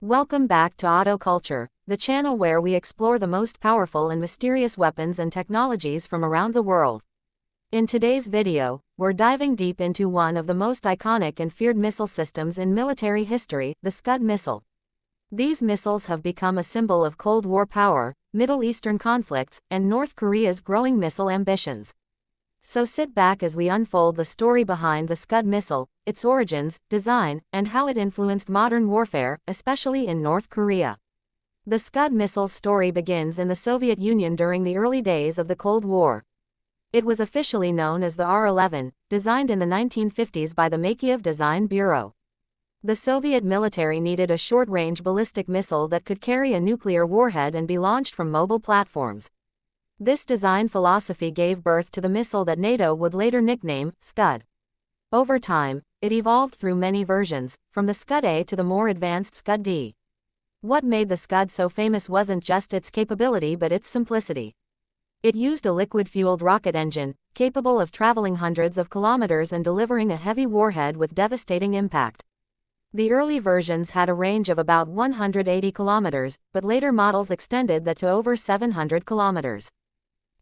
Welcome back to Auto Culture, the channel where we explore the most powerful and mysterious weapons and technologies from around the world. In today's video, we're diving deep into one of the most iconic and feared missile systems in military history, the Scud missile. These missiles have become a symbol of Cold War power, Middle Eastern conflicts, and North Korea's growing missile ambitions. So sit back as we unfold the story behind the Scud missile, its origins, design, and how it influenced modern warfare, especially in North Korea. The Scud missile's story begins in the Soviet Union during the early days of the Cold War. It was officially known as the R-11, designed in the 1950s by the Makeyev Design Bureau. The Soviet military needed a short-range ballistic missile that could carry a nuclear warhead and be launched from mobile platforms. This design philosophy gave birth to the missile that NATO would later nickname Scud. Over time, it evolved through many versions, from the Scud A to the more advanced Scud D. What made the Scud so famous wasn't just its capability but its simplicity. It used a liquid-fueled rocket engine, capable of traveling hundreds of kilometers and delivering a heavy warhead with devastating impact. The early versions had a range of about 180 kilometers, but later models extended that to over 700 kilometers.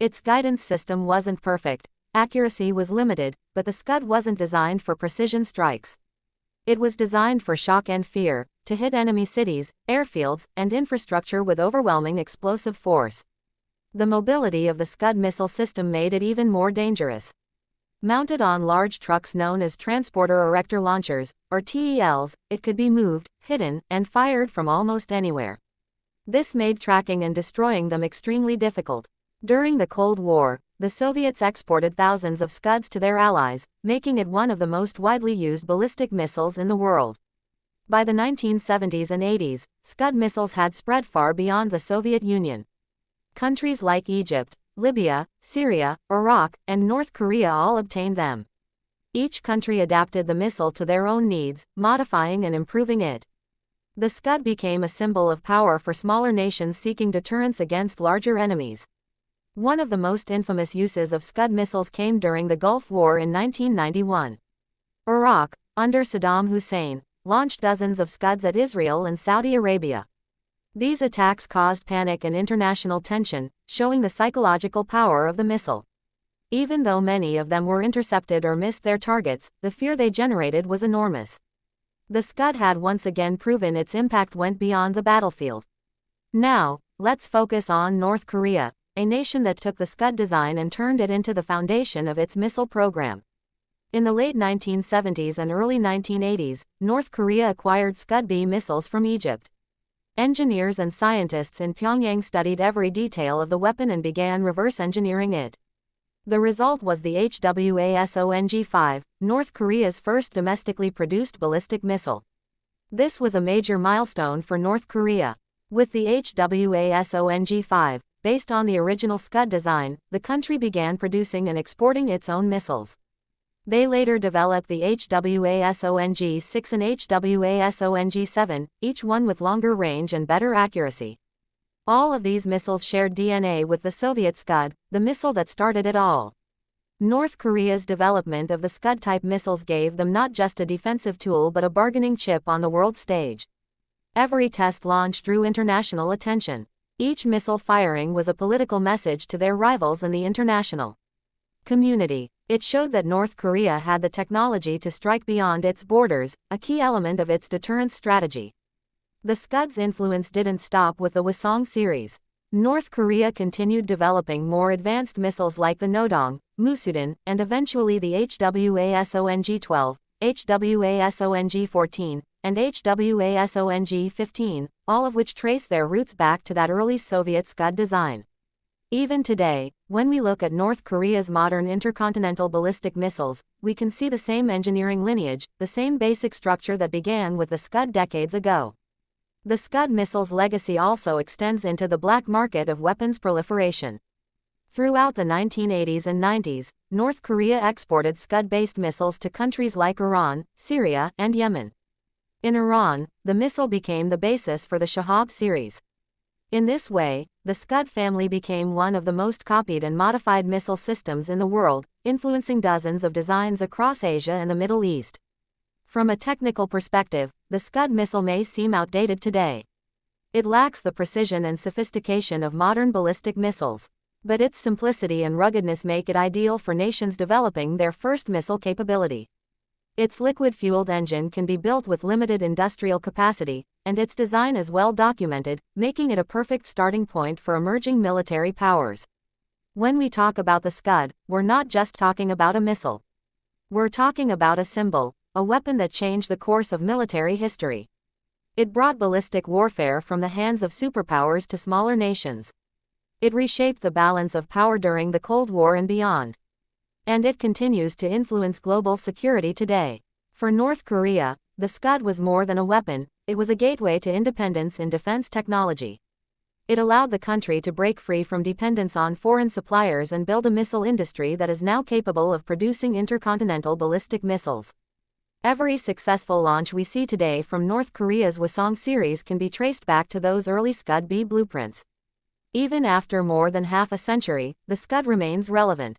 Its guidance system wasn't perfect, accuracy was limited, but the Scud wasn't designed for precision strikes. It was designed for shock and fear, to hit enemy cities, airfields, and infrastructure with overwhelming explosive force. The mobility of the Scud missile system made it even more dangerous. Mounted on large trucks known as transporter erector launchers, or TELs, it could be moved, hidden, and fired from almost anywhere. This made tracking and destroying them extremely difficult. During the Cold War, the Soviets exported thousands of Scuds to their allies, making it one of the most widely used ballistic missiles in the world. By the 1970s and 80s, Scud missiles had spread far beyond the Soviet Union. Countries like Egypt, Libya, Syria, Iraq, and North Korea all obtained them. Each country adapted the missile to their own needs, modifying and improving it. The Scud became a symbol of power for smaller nations seeking deterrence against larger enemies. One of the most infamous uses of Scud missiles came during the Gulf War in 1991. Iraq, under Saddam Hussein, launched dozens of Scuds at Israel and Saudi Arabia. These attacks caused panic and international tension, showing the psychological power of the missile. Even though many of them were intercepted or missed their targets, the fear they generated was enormous. The Scud had once again proven its impact went beyond the battlefield. Now, let's focus on North Korea, a nation that took the Scud design and turned it into the foundation of its missile program. In the late 1970s and early 1980s, North Korea acquired Scud B missiles from Egypt. Engineers and scientists in Pyongyang studied every detail of the weapon and began reverse engineering it. The result was the Hwasong-5, North Korea's first domestically produced ballistic missile. This was a major milestone for North Korea. With the Hwasong-5, based on the original Scud design, the country began producing and exporting its own missiles. They later developed the Hwasong-6 and Hwasong-7, each one with longer range and better accuracy. All of these missiles shared DNA with the Soviet Scud, the missile that started it all. North Korea's development of the Scud-type missiles gave them not just a defensive tool but a bargaining chip on the world stage. Every test launch drew international attention. Each missile firing was a political message to their rivals in the international community. It showed that North Korea had the technology to strike beyond its borders, a key element of its deterrence strategy. The Scud's influence didn't stop with the Hwasong series. North Korea continued developing more advanced missiles like the Nodong, Musudan, and eventually the Hwasong-12, Hwasong-14, and Hwasong-15, all of which trace their roots back to that early Soviet Scud design. Even today, when we look at North Korea's modern intercontinental ballistic missiles, we can see the same engineering lineage, the same basic structure that began with the Scud decades ago. The Scud missile's legacy also extends into the black market of weapons proliferation. Throughout the 1980s and 90s, North Korea exported Scud-based missiles to countries like Iran, Syria, and Yemen. In Iran, the missile became the basis for the Shahab series. In this way, the Scud family became one of the most copied and modified missile systems in the world, influencing dozens of designs across Asia and the Middle East. From a technical perspective, the Scud missile may seem outdated today. It lacks the precision and sophistication of modern ballistic missiles, but its simplicity and ruggedness make it ideal for nations developing their first missile capability. Its liquid-fueled engine can be built with limited industrial capacity, and its design is well documented, making it a perfect starting point for emerging military powers. When we talk about the Scud, we're not just talking about a missile. We're talking about a symbol, a weapon that changed the course of military history. It brought ballistic warfare from the hands of superpowers to smaller nations. It reshaped the balance of power during the Cold War and beyond. And it continues to influence global security today. For North Korea, the Scud was more than a weapon, it was a gateway to independence in defense technology. It allowed the country to break free from dependence on foreign suppliers and build a missile industry that is now capable of producing intercontinental ballistic missiles. Every successful launch we see today from North Korea's Hwasong series can be traced back to those early Scud-B blueprints. Even after more than half a century, the Scud remains relevant.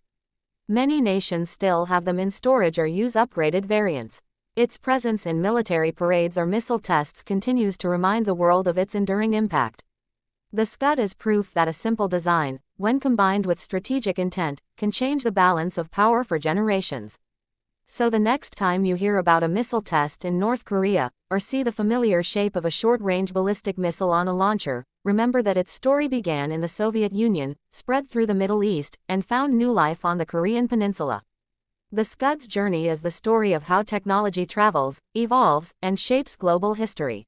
Many nations still have them in storage or use upgraded variants. Its presence in military parades or missile tests continues to remind the world of its enduring impact. The Scud is proof that a simple design, when combined with strategic intent, can change the balance of power for generations. So the next time you hear about a missile test in North Korea, or see the familiar shape of a short-range ballistic missile on a launcher, remember that its story began in the Soviet Union, spread through the Middle East, and found new life on the Korean peninsula. The Scud's journey is the story of how technology travels, evolves, and shapes global history.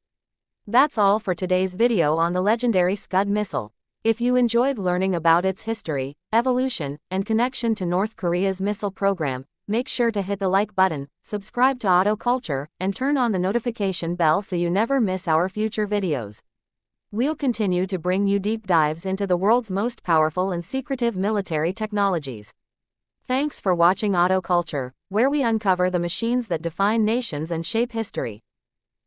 That's all for today's video on the legendary Scud missile. If you enjoyed learning about its history, evolution, and connection to North Korea's missile program, make sure to hit the like button, subscribe to Auto Culture, and turn on the notification bell so you never miss our future videos. We'll continue to bring you deep dives into the world's most powerful and secretive military technologies. Thanks for watching Auto Culture, where we uncover the machines that define nations and shape history.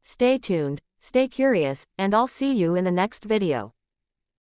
Stay tuned, stay curious, and I'll see you in the next video.